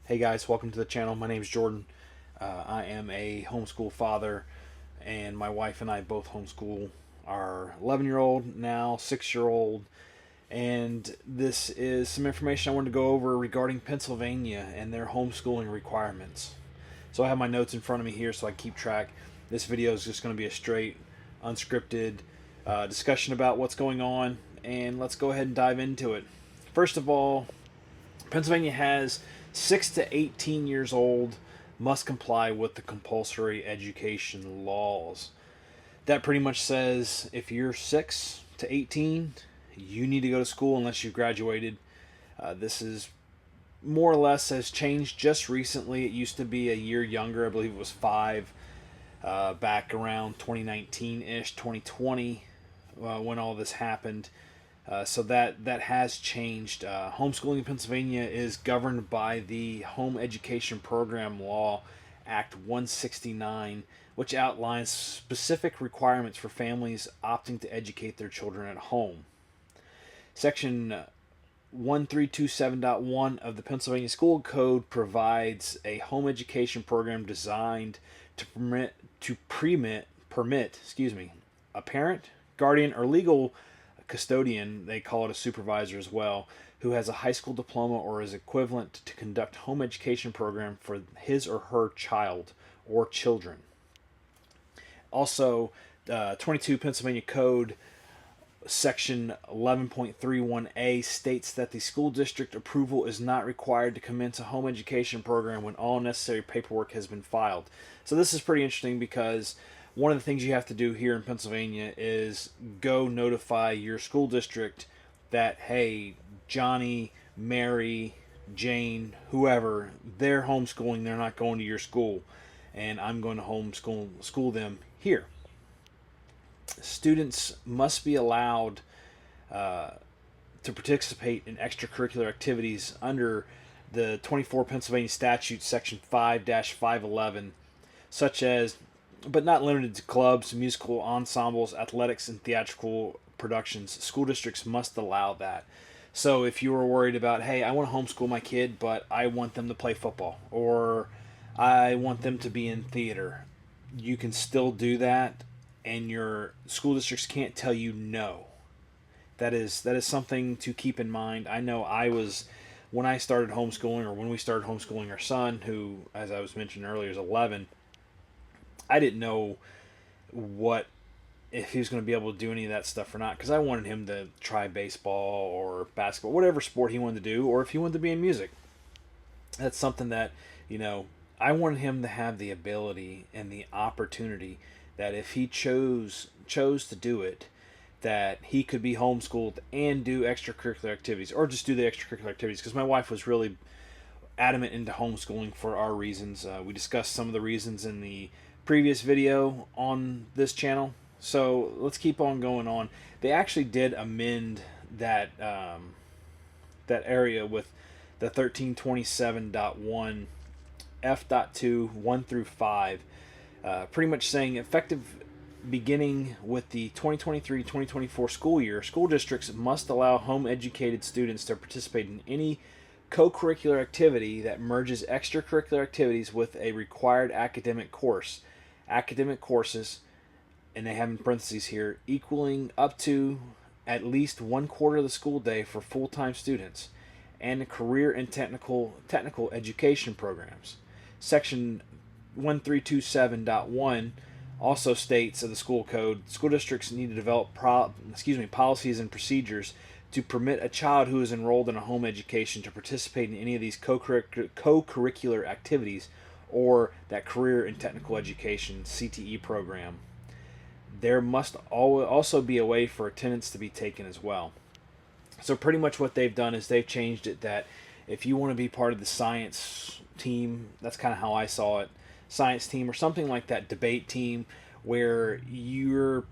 Hey guys, welcome to the channel. My name is Jordan. I am a homeschool father, and my wife and I both homeschool our 11-year-old, now 6-year-old. And this is some information I wanted to go over regarding Pennsylvania and their homeschooling requirements. So I have my notes in front of me here so I keep track. This video is just going to be a straight, unscripted discussion about what's going on, and let's go ahead and dive into it. First of all, Pennsylvania has 6 to 18 years old must comply with the compulsory education laws. That pretty much says if you're 6 to 18, you need to go to school unless you've graduated. This is more or less has changed just recently. It used to be a year younger. I believe it was 5 back around 2019-ish, 2020 when all this happened. So that has changed. Homeschooling in Pennsylvania is governed by the Home Education Program Law Act 169, which outlines specific requirements for families opting to educate their children at home. Section 1327.1 of the Pennsylvania School Code provides a home education program designed to permit a parent, guardian, or legal custodian, they call it a supervisor as well, who has a high school diploma or is equivalent to conduct home education program for his or her child or children. Also, 22 Pennsylvania Code Section 11.31a states that the school district approval is not required to commence a home education program when all necessary paperwork has been filed. So this is pretty interesting because one of the things you have to do here in Pennsylvania is go notify your school district that, hey, Johnny, Mary, Jane, whoever, they're homeschooling, they're not going to your school, and I'm going to homeschool them here. Students must be allowed to participate in extracurricular activities under the 24 Pennsylvania Statute, Section 5-511, such as but not limited to clubs, musical ensembles, athletics, and theatrical productions. School districts must allow that. So if you were worried about, hey, I want to homeschool my kid, but I want them to play football, or I want them to be in theater, you can still do that, and your school districts can't tell you no. That is something to keep in mind. I know when I started homeschooling, or when we started homeschooling our son, who, as I was mentioning earlier, is 11, I didn't know if he was going to be able to do any of that stuff or not, because I wanted him to try baseball or basketball, whatever sport he wanted to do, or if he wanted to be in music. That's something that, I wanted him to have the ability and the opportunity that if he chose to do it, that he could be homeschooled and do extracurricular activities, or just do the extracurricular activities, because my wife was really adamant into homeschooling for our reasons. We discussed some of the reasons in the previous video on this channel, so let's keep on going on. They actually did amend that that area with the 1327.1 F.2 1 through 5, pretty much saying effective beginning with the 2023-2024 school year, school districts must allow home educated students to participate in any co-curricular activity that merges extracurricular activities with a required academic course. Academic courses, and they have in parentheses here, equaling up to at least 1/4 of the school day for full-time students, and career and technical education programs. Section 1327.1 also states of the school code, school districts need to develop policies and procedures to permit a child who is enrolled in a home education to participate in any of these co-curricular activities or that career and technical education CTE program. There must also be a way for attendance to be taken as well. So pretty much what they've done is they've changed it that if you want to be part of the science team, that's kind of how I saw it, science team or something like that, debate team, where you're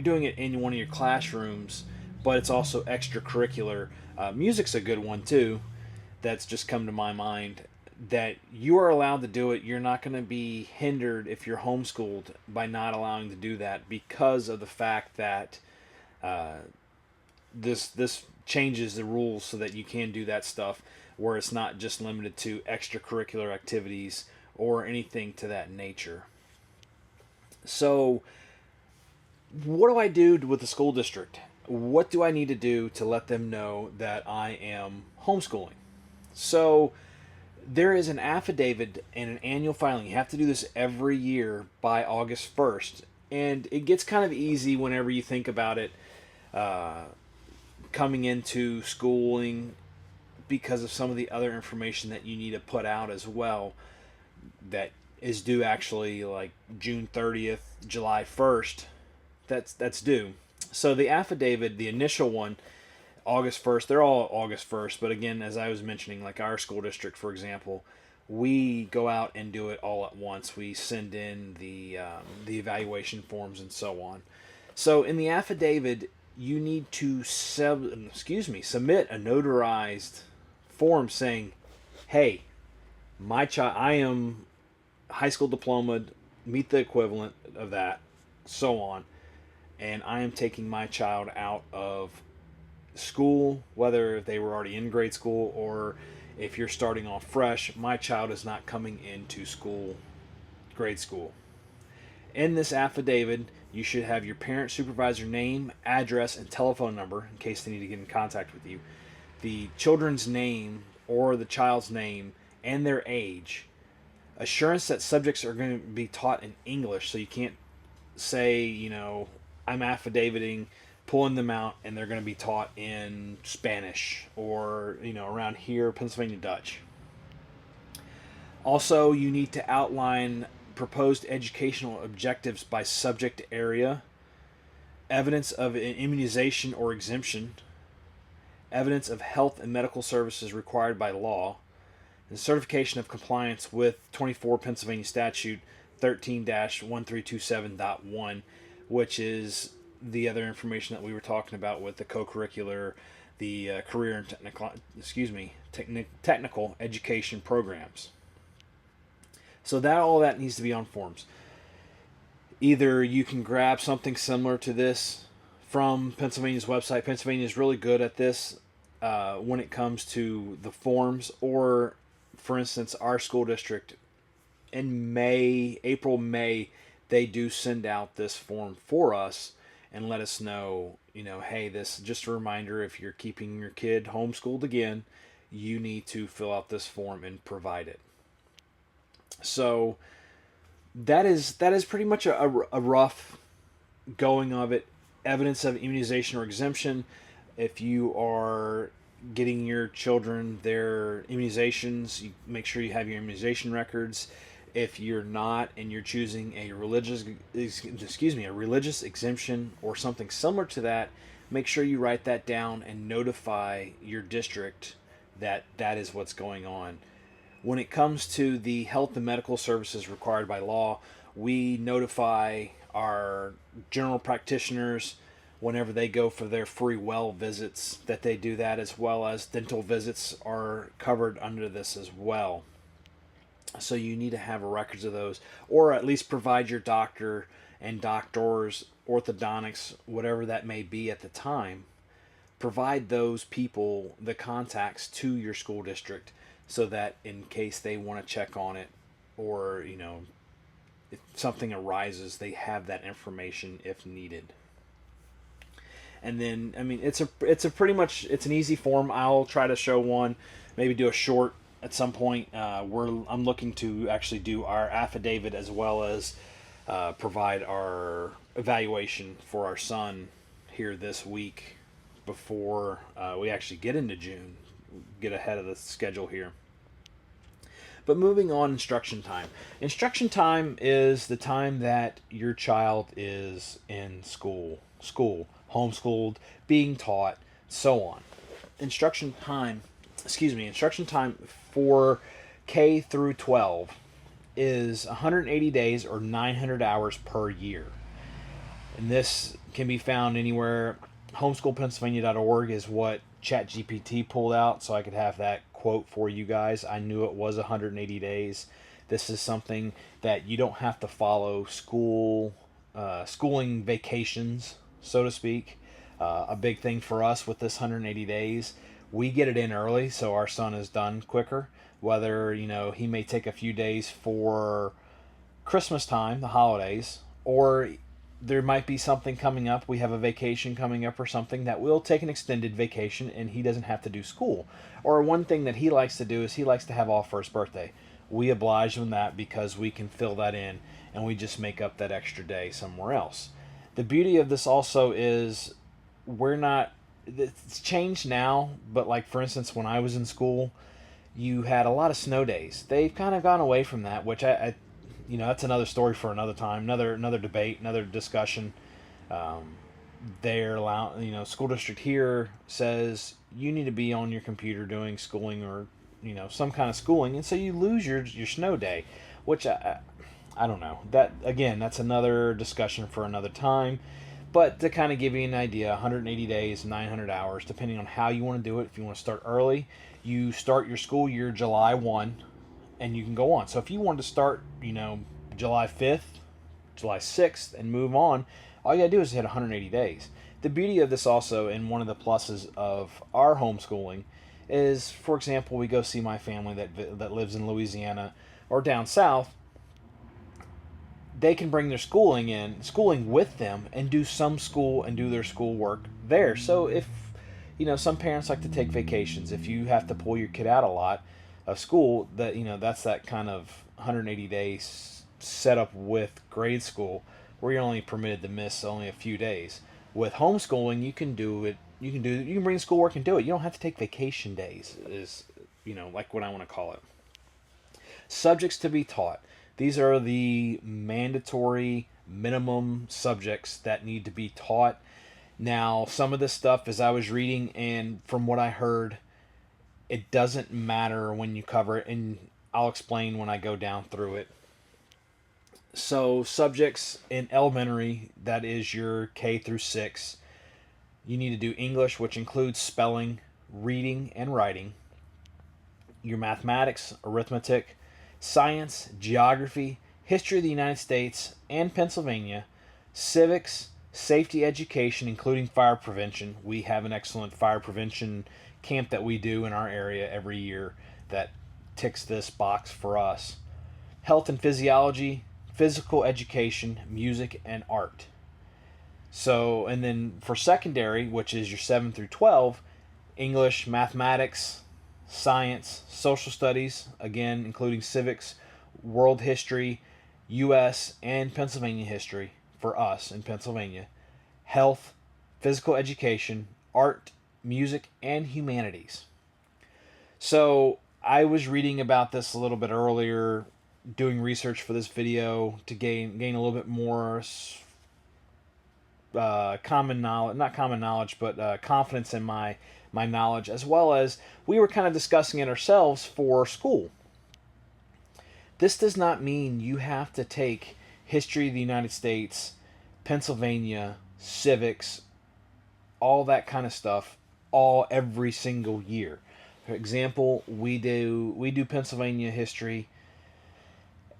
doing it in one of your classrooms, but it's also extracurricular. Music's a good one too. That's just come to my mind. That you are allowed to do it. You're not going to be hindered if you're homeschooled by not allowing to do that, because of the fact that this changes the rules so that you can do that stuff. where it's not just limited to extracurricular activities or anything to that nature. So, what do I do with the school district? What do I need to do to let them know that I am homeschooling? So, there is an affidavit and an annual filing. You have to do this every year by August 1st. And it gets kind of easy whenever you think about it coming into schooling because of some of the other information that you need to put out as well that is due actually like June 30th, July 1st. That's due. So the affidavit, the initial one, August 1st, they're all August 1st, but again, as I was mentioning, like our school district, for example, we go out and do it all at once. We send in the evaluation forms and so on. So in the affidavit, you need to submit a notarized form saying, "Hey, my child, I am high school diploma, meet the equivalent of that, so on, and I am taking my child out of school, whether they were already in grade school or if you're starting off fresh, my child is not coming into school, grade school." In this affidavit, you should have your parent supervisor name, address, and telephone number in case they need to get in contact with you, the children's name or the child's name, and their age. Assurance that subjects are going to be taught in English, so you can't say, I'm affidaviting, pulling them out, and they're going to be taught in Spanish or, around here, Pennsylvania Dutch. Also, you need to outline proposed educational objectives by subject area, evidence of an immunization or exemption, evidence of health and medical services required by law, and certification of compliance with 24 Pennsylvania Statute 13-1327.1, which is the other information that we were talking about with the co-curricular, the career and technical education programs. So all that needs to be on forms. Either you can grab something similar to this from Pennsylvania's website. Pennsylvania is really good at this when it comes to the forms, or for instance, our school district in April, May, they do send out this form for us and let us know, hey, this just a reminder, if you're keeping your kid homeschooled again, you need to fill out this form and provide it. So that is pretty much a rough going of it. Evidence of immunization or exemption. If you are getting your children their immunizations, you make sure you have your immunization records. If you're not and you're choosing a religious exemption or something similar to that, make sure you write that down and notify your district that is what's going on. When it comes to the health and medical services required by law, we notify our general practitioners whenever they go for their free well visits that they do that, as well as dental visits are covered under this as well. So you need to have records of those, or at least provide your doctor and doctors, orthodontics, whatever that may be at the time. Provide those people the contacts to your school district so that in case they want to check on it, or if something arises, they have that information if needed. And then, it's an easy form. I'll try to show one, maybe do a short at some point. I'm looking to actually do our affidavit as well as provide our evaluation for our son here this week before we actually get into June, get ahead of the schedule here. But moving on, instruction time. Instruction time is the time that your child is in school, homeschooled, being taught, so on. Instruction time for K through 12 is 180 days or 900 hours per year. And this can be found anywhere. Homeschoolpennsylvania.org is what ChatGPT pulled out, so I could have that quote for you guys. I knew it was 180 days. This is something that you don't have to follow schooling vacations, so to speak. A big thing for us with this 180 days, we get it in early so our son is done quicker. Whether, he may take a few days for Christmas time, the holidays, or there might be something coming up. We have a vacation coming up or something that we'll take an extended vacation and he doesn't have to do school. Or one thing that he likes to do is he likes to have off for his birthday. We oblige him that because we can fill that in and we just make up that extra day somewhere else. The beauty of this also is it's changed now, but like for instance, when I was in school, you had a lot of snow days. They've kind of gone away from that, which that's another story for another time, another debate, another discussion. They're school district here says you need to be on your computer doing schooling or some kind of schooling, and so you lose your snow day, which I don't know. That again, that's another discussion for another time. But to kind of give you an idea, 180 days, 900 hours, depending on how you want to do it. If you want to start early, you start your school year July 1, and you can go on. So if you want to start, July 5th, July 6th, and move on, all you got to do is hit 180 days. The beauty of this also, and one of the pluses of our homeschooling, is, for example, we go see my family that lives in Louisiana or down south. They can bring their schooling with them, and do some school and do their schoolwork there. So if, some parents like to take vacations. If you have to pull your kid out a lot of school, that's that kind of 180 days set up with grade school where you're only permitted to miss only a few days. With homeschooling, you can do it. You can bring schoolwork and do it. You don't have to take vacation days. Is like what I want to call it. Subjects to be taught. These are the mandatory minimum subjects that need to be taught. Now, some of this stuff, as I was reading and from what I heard, it doesn't matter when you cover it, and I'll explain when I go down through it. So, subjects in elementary, that is your K through 6, you need to do English, which includes spelling, reading, and writing. Your mathematics, arithmetic, science, geography, history of the United States and Pennsylvania, civics, safety education, including fire prevention. We have an excellent fire prevention camp that we do in our area every year that ticks this box for us. Health and physiology, physical education, music, and art. So, and then for secondary, which is your 7 through 12, English, mathematics, science, social studies, again, including civics, world history, U.S. and Pennsylvania history for us in Pennsylvania, health, physical education, art, music, and humanities. So I was reading about this a little bit earlier, doing research for this video to gain a little bit more common knowledge, not common knowledge, but confidence in my knowledge, as well as we were kind of discussing it ourselves for school. This does not mean you have to take history of the United States, Pennsylvania, civics, all that kind of stuff, every single year. For example, we do Pennsylvania history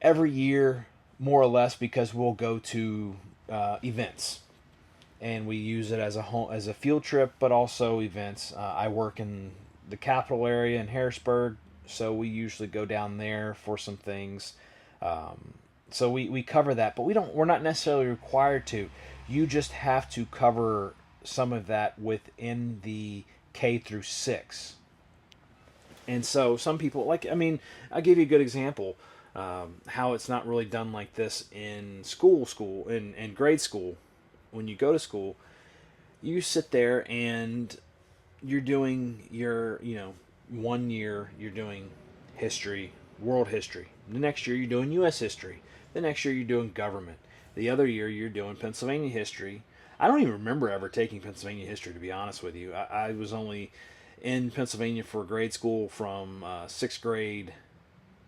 every year, more or less, because we'll go to events, and we use it as a field trip, but also events. I work in the capital area in Harrisburg, so we usually go down there for some things. So we cover that, but we're not necessarily required to. You just have to cover some of that within the K through 6. And so some people, I'll give you a good example. How it's not really done like this in school, in grade school. When you go to school, you sit there and you're doing your, 1 year you're doing history, world history. The next year you're doing U.S. history. The next year you're doing government. The other year you're doing Pennsylvania history. I don't even remember ever taking Pennsylvania history, to be honest with you. I was only in Pennsylvania for grade school from 6th grade.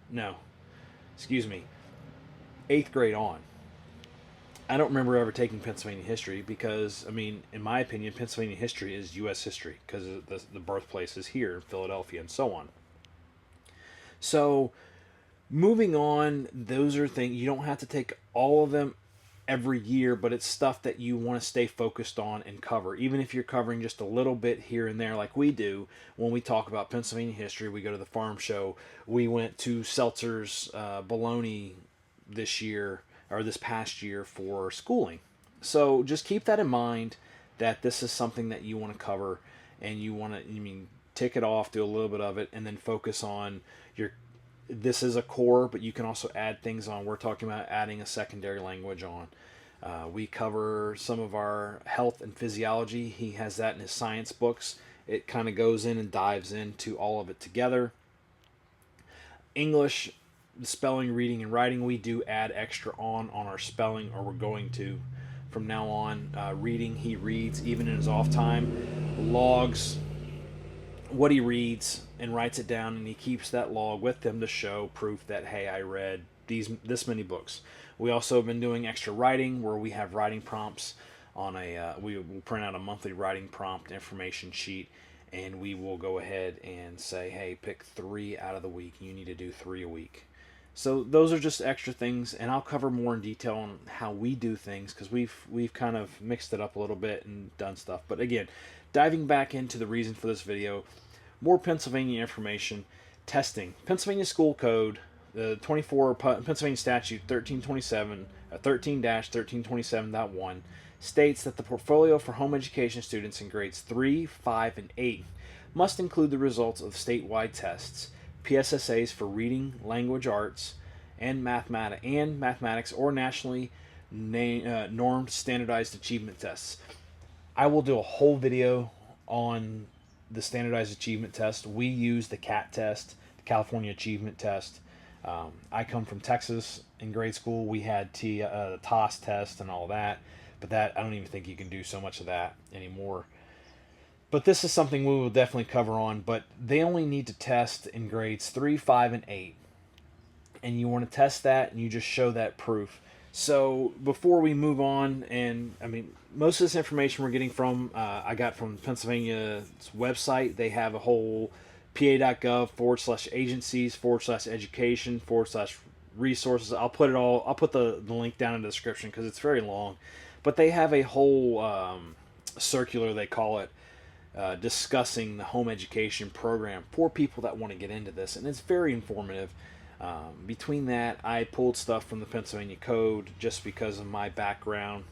No, excuse me, 8th grade on. I don't remember ever taking Pennsylvania history because, in my opinion, Pennsylvania history is U.S. history because the birthplace is here in Philadelphia and so on. So, moving on, those are things, you don't have to take all of them. every year, but it's stuff that you want to stay focused on and cover. Even if you're covering just a little bit here and there, like we do when we talk about Pennsylvania history, we go to the farm show. We went to Seltzer's Bologna this year or this past year for schooling. So just keep that in mind that this is something that you want to cover and you want to, tick it off, do a little bit of it, and then focus on your. This is a core, but you can also add things on. We're talking about adding a secondary language on. We cover some of our health and physiology. He has that in his science books. It kind of goes in and dives into all of it together. English, spelling, reading, and writing, we do add extra on our spelling, or we're going to from now on. Reading, he reads even in his off time, logs what he reads and writes it down, and he keeps that log with him to show proof that, hey, I read this many books. We also have been doing extra writing where we have writing prompts on we will print out a monthly writing prompt information sheet, and we will go ahead and say, hey, pick 3 out of the week. You need to do 3 a week. So those are just extra things, and I'll cover more in detail on how we do things because we've kind of mixed it up a little bit and done stuff. But again, diving back into the reason for this video, more Pennsylvania information, testing. Pennsylvania School Code, the 24 Pennsylvania Statute 1327, 13-1327.1 states that the portfolio for home education students in grades 3, 5, and 8 must include the results of statewide tests, PSSAs for reading, language arts, and mathematics, or nationally normed standardized achievement tests. I will do a whole video on the standardized achievement test. We use the CAT test, the California Achievement Test. I come from Texas. In grade school, we had the TOS test and all that, but that I don't even think you can do so much of that anymore. But this is something we will definitely cover on, but they only need to test in grades 3, 5, and 8. And you want to test that, and you just show that proof. So before we move on, and most of this information we're getting from, I got from Pennsylvania's website. They have a whole pa.gov/agencies/education/resources. I'll put the link down in the description because it's very long. But they have a whole circular, they call it, discussing the home education program for people that want to get into this, and it's very informative. Between that, I pulled stuff from the Pennsylvania Code just because of my background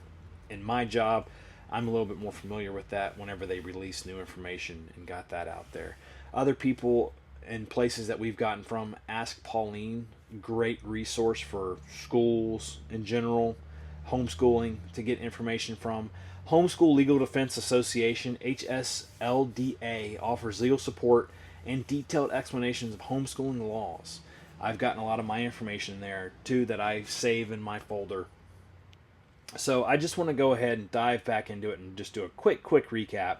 in my job. I'm a little bit more familiar with that whenever they release new information and got that out there. Other people and places that we've gotten from, Ask Pauline, great resource for schools in general, homeschooling to get information from. Homeschool Legal Defense Association, HSLDA, offers legal support and detailed explanations of homeschooling laws. I've gotten a lot of my information there too that I save in my folder. So I just want to go ahead and dive back into it and just do a quick recap.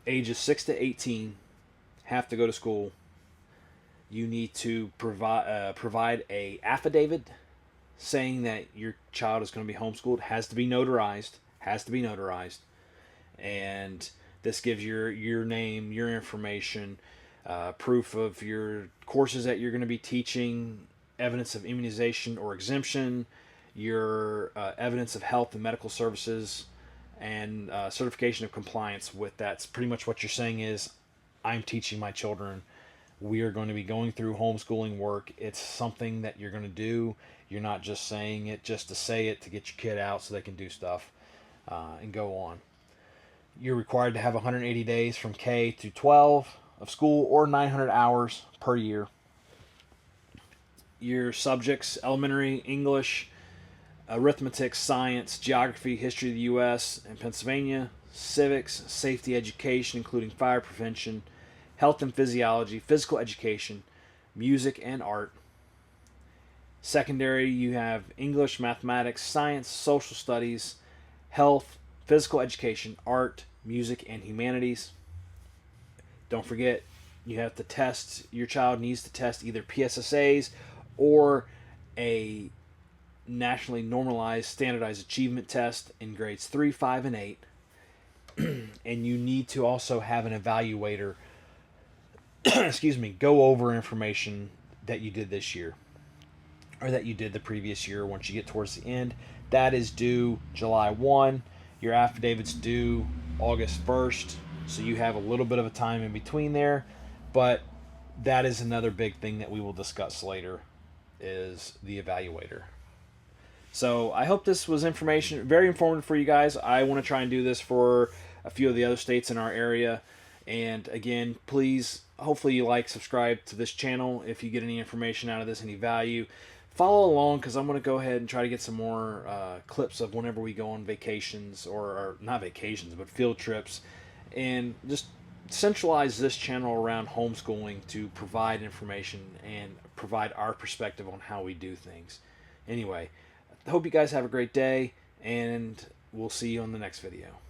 Ages 6 to 18 have to go to school. You need to provide a affidavit saying that your child is going to be homeschooled. Has to be notarized. And this gives your name, your information, proof of your courses that you're going to be teaching, evidence of immunization or exemption, your evidence of health and medical services, and certification of compliance with that. It's pretty much what you're saying is, I'm teaching my children. We are going to be going through homeschooling work. It's something that you're going to do. You're not just saying it just to say it to get your kid out so they can do stuff and go on. You're required to have 180 days from K to 12 of school or 900 hours per year. Your subjects: elementary, English, arithmetic, science, geography, history of the U.S. and Pennsylvania, civics, safety education, including fire prevention, health and physiology, physical education, music and art. Secondary, you have English, mathematics, science, social studies, health, physical education, art, music, and humanities. Don't forget, you have to test, your child needs to test either PSSAs or a nationally normalized standardized achievement test in grades 3, 5, and 8. And you need to also have an evaluator go over information that you did this year. or that you did the previous year once you get towards the end. That is due July 1. Your affidavit's due August 1st, so you have a little bit of a time in between there, but that is another big thing that we will discuss later, is the evaluator. So I hope this was very informative for you guys. I want to try and do this for a few of the other states in our area. And again, please, hopefully you subscribe to this channel if you get any information out of this, any value. Follow along, because I'm going to go ahead and try to get some more clips of whenever we go on vacations, or not vacations, but field trips, and just centralize this channel around homeschooling to provide information and provide our perspective on how we do things. Anyway, I hope you guys have a great day, and we'll see you on the next video.